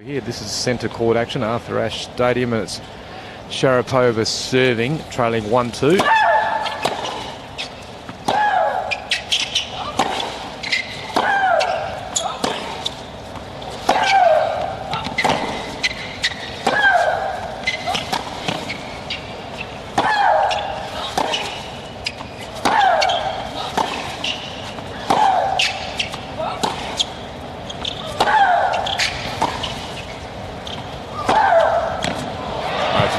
Here, this is centre court action, Arthur Ashe Stadium, and it's Sharapova serving, trailing 1-2.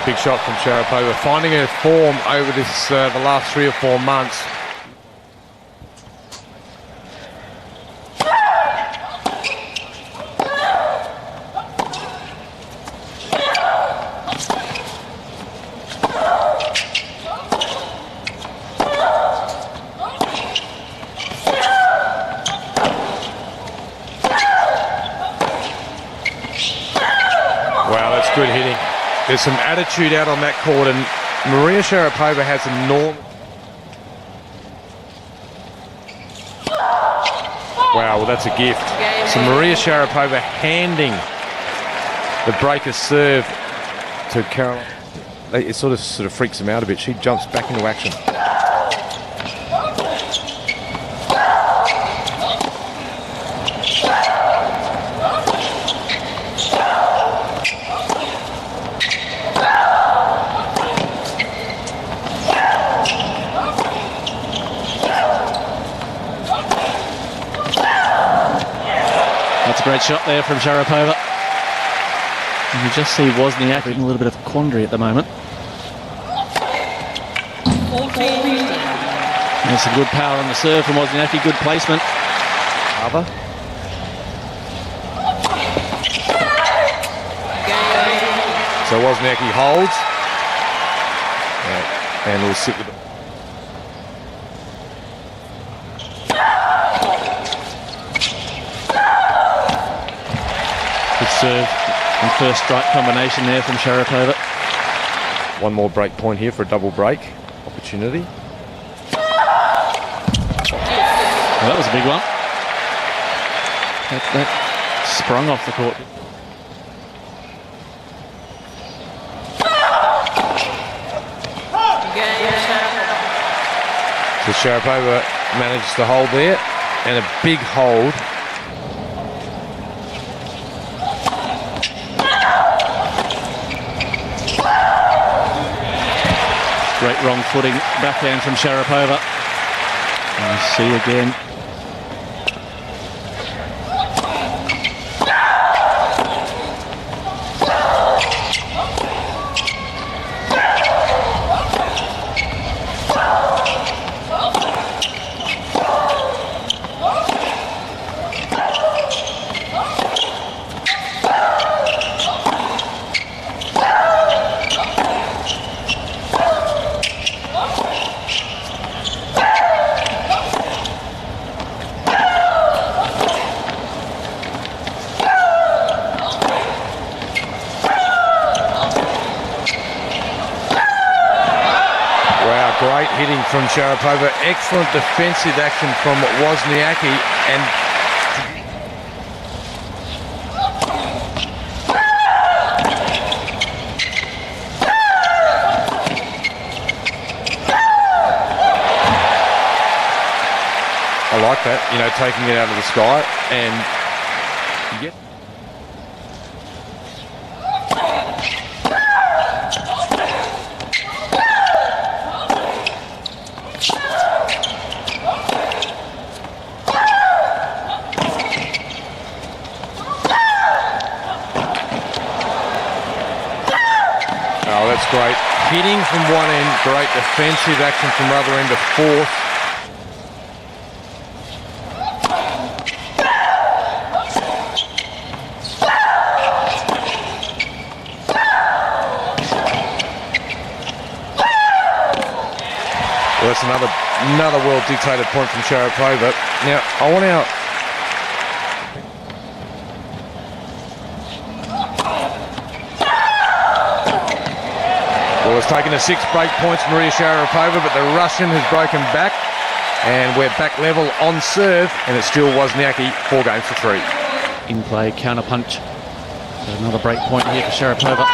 Big shot from Sharapova, finding her form over this the last 3 or 4 months. Wow, that's good hitting. There's some attitude out on that court, and Maria Sharapova has enormous... Wow, well that's a gift. So Maria Sharapova handing the breaker serve to Caroline. It sort of freaks them out a bit. She jumps back into action. That's a great shot there from Sharapova. And you just see Wozniacki in a little bit of a quandary at the moment. There's some good power on the serve from Wozniacki, good placement. Other. So Wozniacki holds. And will sit with it. Good serve and first strike combination there from Sharapova. One more break point here for a double break opportunity. Well, that was a big one. That sprung off the court. So Sharapova manages to hold there, and a big hold. Great wrong footing backhand from Sharapova. And you see again. Great hitting from Sharapova. Excellent defensive action from Wozniacki. And I like that, you know, taking it out of the sky and get. Oh, that's great. Hitting from one end, great defensive action from the other end to fourth. Well, that's another well-dictated point from Sharapova. Now, I want our... Well, it's taken a 6 break points from Maria Sharapova, but the Russian has broken back, and we're back level on serve, and it's still Wozniacki, 4 games to 3. In play, counter punch Another break point here for Sharapova.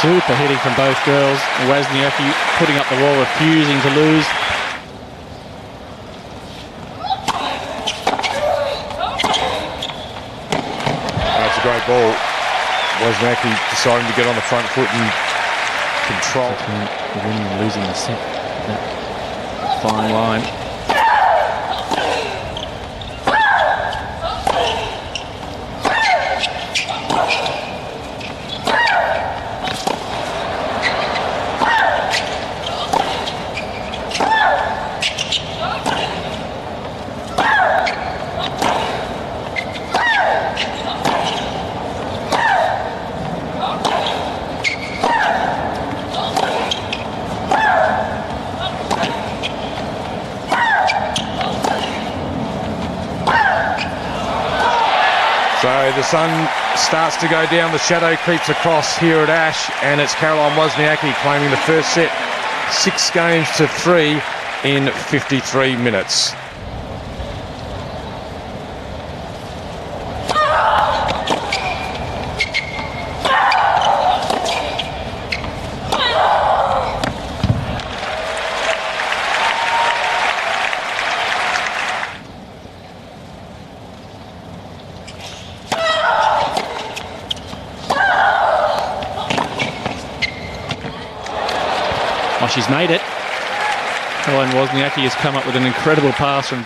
Super hitting from both girls. Wozniacki putting up the wall, refusing to lose. That's a great ball. Wozniacki deciding to get on the front foot and control. Between winning and losing the set. That fine line. So the sun starts to go down, the shadow creeps across here at Ash, and it's Caroline Wozniacki claiming the first set, 6-3 in 53 minutes. Oh, she's made it. Caroline Wozniacki has come up with an incredible pass from... And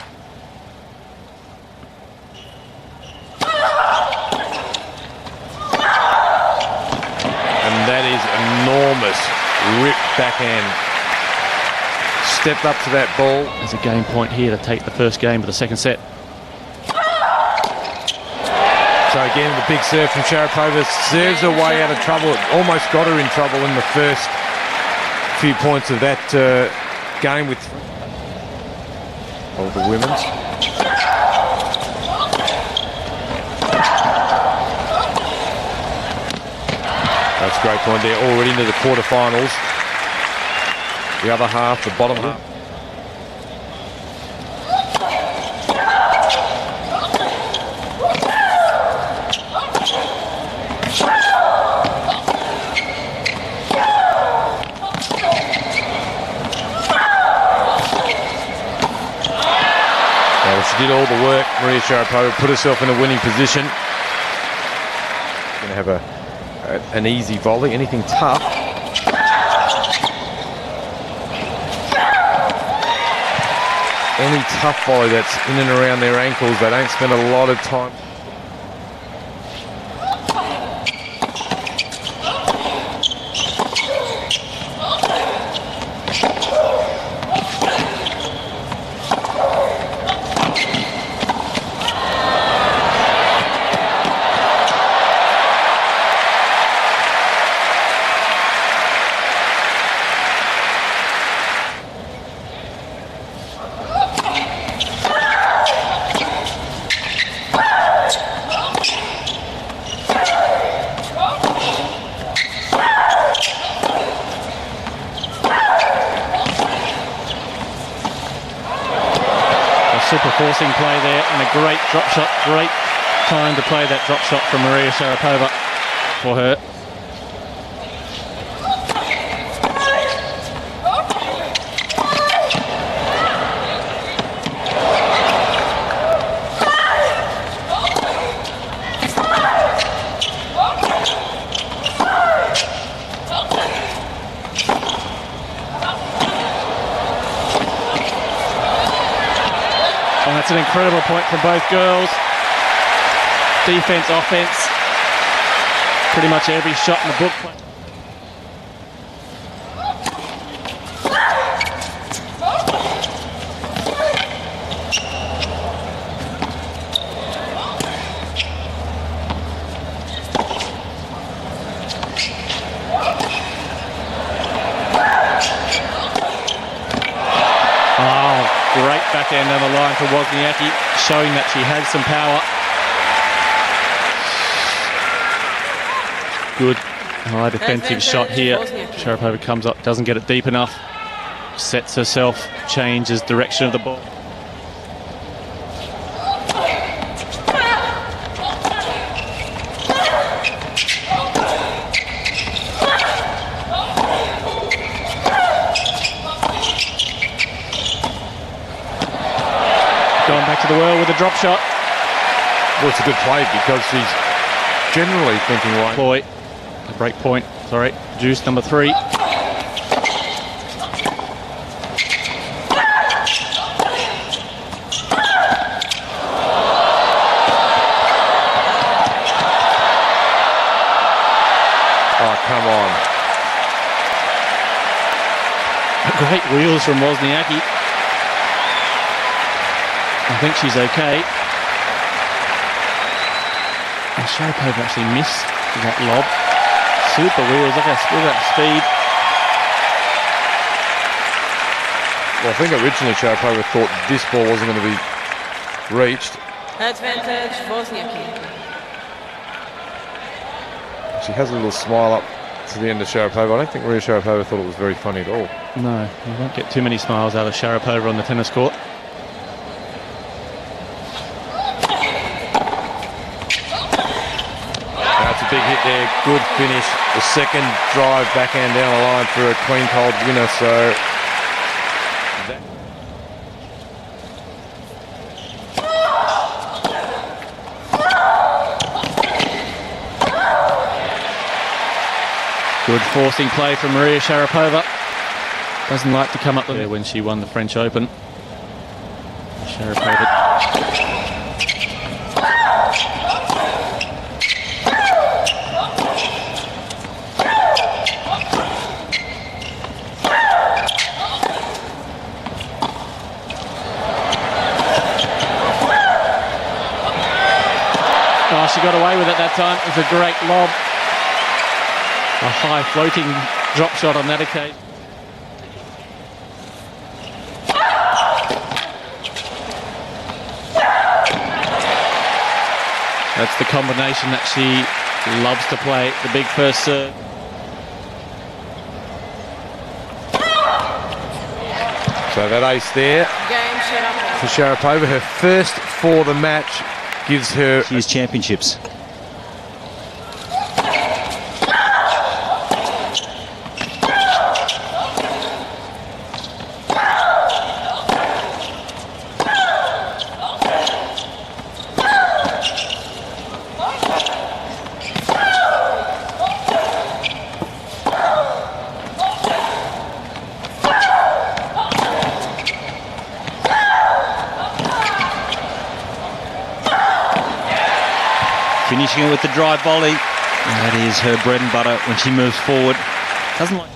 that is enormous. Ripped backhand. Stepped up to that ball. There's a game point here to take the first game of the second set. So again, the big serve from Sharapova serves her way out of trouble. It almost got her in trouble in the first few points of that game with the women's. That's a great point there, already into the quarterfinals. The other half, the bottom half. She did all the work. Maria Sharapova put herself in a winning position. Going to have an easy volley. Anything tough? Any tough volley that's in and around their ankles, they don't spend a lot of time. Super forcing play there and a great drop shot. Great time to play that drop shot from Maria Sharapova for her. And that's an incredible point from both girls. Defense, offense, pretty much every shot in the book. backhand down the line for Wozniacki, showing that she has some power. Good high defensive shot here. Sharapova comes up, doesn't get it deep enough. Sets herself, changes direction of the ball. Going back to the well with a drop shot. Well, it's a good play because she's generally thinking right. Ploy, a break point, sorry. Juice number 3. Oh, come on. Great wheels from Wozniacki. I think she's okay. And Sharapova actually missed that lob. Super wheels, look at that speed. Well, I think originally Sharapova thought this ball wasn't going to be reached. Advantage, Wozniacki. She has a little smile up to the end of Sharapova. I don't think Maria Sharapova thought it was very funny at all. No, you won't get too many smiles out of Sharapova on the tennis court. That's a big hit there. Good finish. The second drive backhand down the line for a clean cold winner. So good forcing play from Maria Sharapova. Doesn't like to come up there when she won the French Open. Sharapova. Oh, she got away with it that time. It was a great lob. A high floating drop shot on that occasion. That's the combination that she loves to play, the big first serve. So that ace there for Sharapova, her first for the match, gives her... She's championships. Finishing it with the drive volley. And that is her bread and butter when she moves forward. Doesn't like...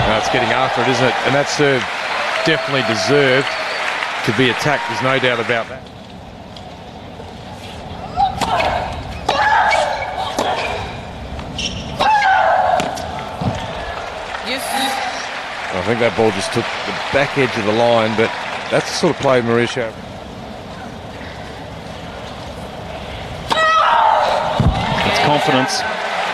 No, it's getting after it, isn't it? And that serve definitely deserved to be attacked. There's no doubt about that. I think that ball just took the back edge of the line, but that's the sort of play Maria Sharapova. It's confidence.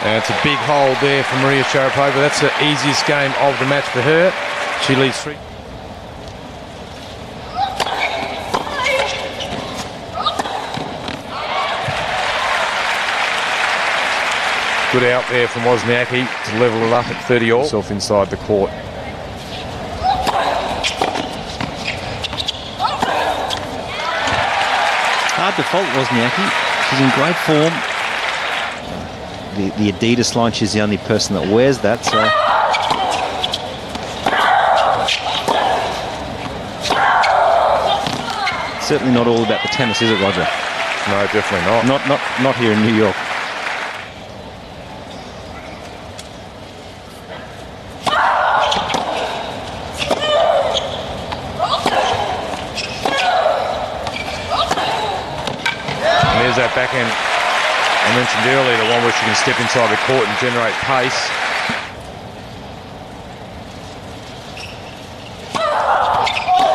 And it's a big hole there for Maria Sharapova. That's the easiest game of the match for her. She leads 3. Good out there from Wozniacki to level it up at 30 all. Self inside the court. Hard to fault Wozniacki. She's in great form. The Adidas line, she's the only person that wears that, so... Certainly not all about the tennis, is it, Roger? No, definitely not. Not here in New York. There's that backhand I mentioned earlier, the one where she can step inside the court and generate pace.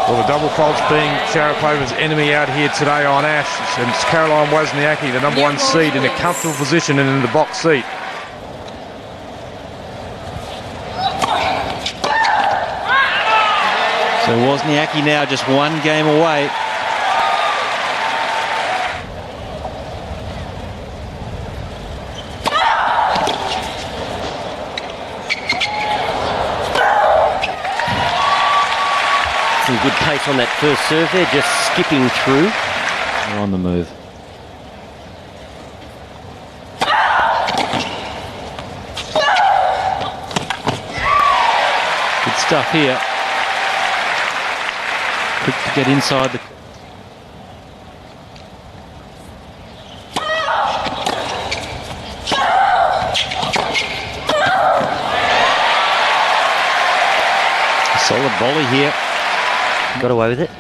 Well, the double fault's being Sharapova's enemy out here today on Ash. And it's Caroline Wozniacki, the number 1 seed, in a comfortable position and in the box seat. So Wozniacki now just 1 game away. Some good pace on that first serve there, just skipping through. They're on the move. Good stuff here. Quick to get inside the... A solid volley here. Got away with it.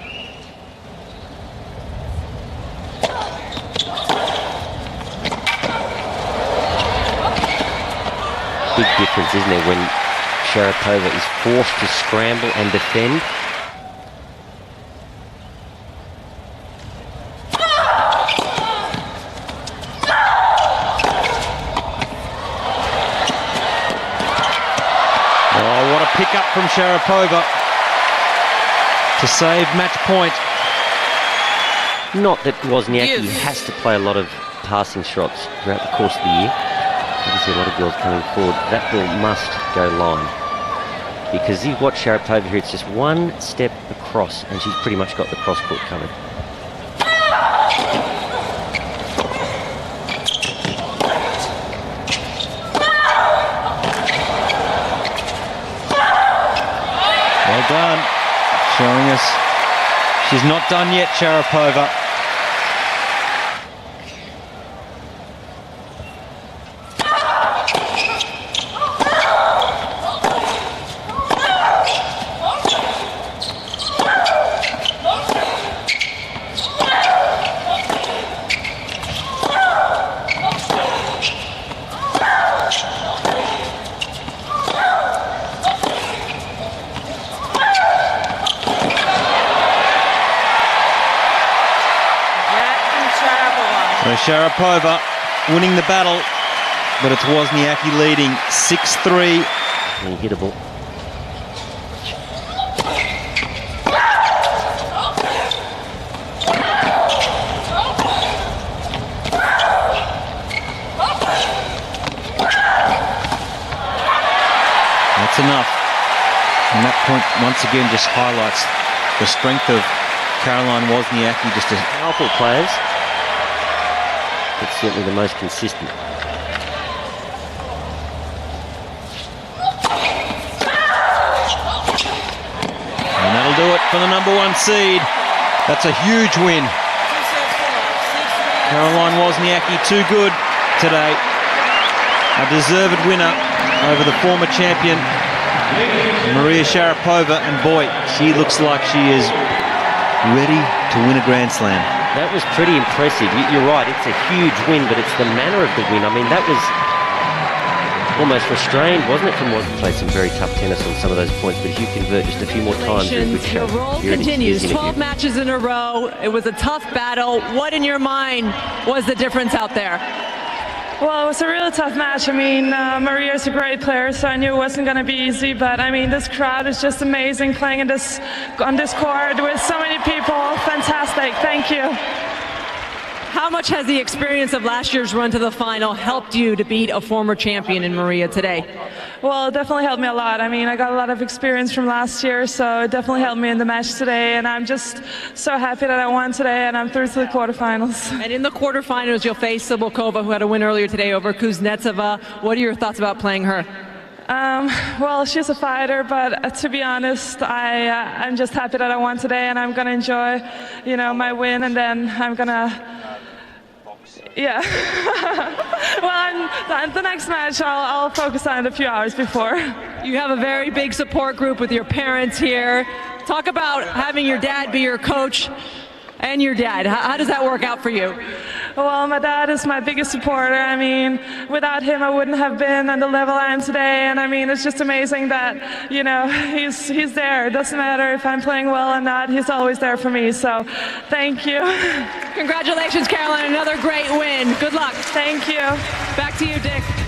Big difference, isn't there, when Sharapova is forced to scramble and defend. Oh, what a pick-up from Sharapova to save match point. Not that Wozniacki has to play a lot of passing shots throughout the course of the year. Obviously a lot of girls coming forward. That ball must go line. Because you've watched Sharapova here, it's just 1 step across and she's pretty much got the cross court covered. Well done. Showing us she's not done yet, Sharapova. So Sharapova winning the battle, but it's Wozniacki leading 6-3. Unhittable. That's enough. And that point once again just highlights the strength of Caroline Wozniacki. Just a Powerful players, but certainly the most consistent. And that'll do it for the number 1 seed. That's a huge win. Caroline Wozniacki too good today. A deserved winner over the former champion Maria Sharapova, and boy, she looks like she is ready to win a Grand Slam. That was pretty impressive. You're right, it's a huge win, but it's the manner of the win. I mean, that was almost restrained, wasn't it, from what played some very tough tennis on some of those points, but if you convert just a few more times, you're in good shape. Your roll continues, 12 matches in a row. It was a tough battle. What in your mind was the difference out there? Well, it was a really tough match. I mean, Maria's a great player, so I knew it wasn't going to be easy. But I mean, this crowd is just amazing playing on this court with so many people. Fantastic. Thank you. How much has the experience of last year's run to the final helped you to beat a former champion in Maria today? Well, it definitely helped me a lot. I mean, I got a lot of experience from last year, so it definitely helped me in the match today. And I'm just so happy that I won today, and I'm through to the quarterfinals. And in the quarterfinals, you'll face Sibylkova, who had a win earlier today over Kuznetsova. What are your thoughts about playing her? Well, she's a fighter, but to be honest, I'm just happy that I won today, and I'm going to enjoy, my win, and then I'm going to... Yeah. Well, the next match, I'll focus on it a few hours before. You have a very big support group with your parents here. Talk about having your dad be your coach and your dad. How does that work out for you? well, my dad is my biggest supporter. I mean, without him, I wouldn't have been on the level I am today. And I mean, it's just amazing that, you know, he's there. It doesn't matter if I'm playing well or not. He's always there for me. So thank you. Congratulations, Caroline. Another great win. Good luck. Thank you. Back to you, Dick.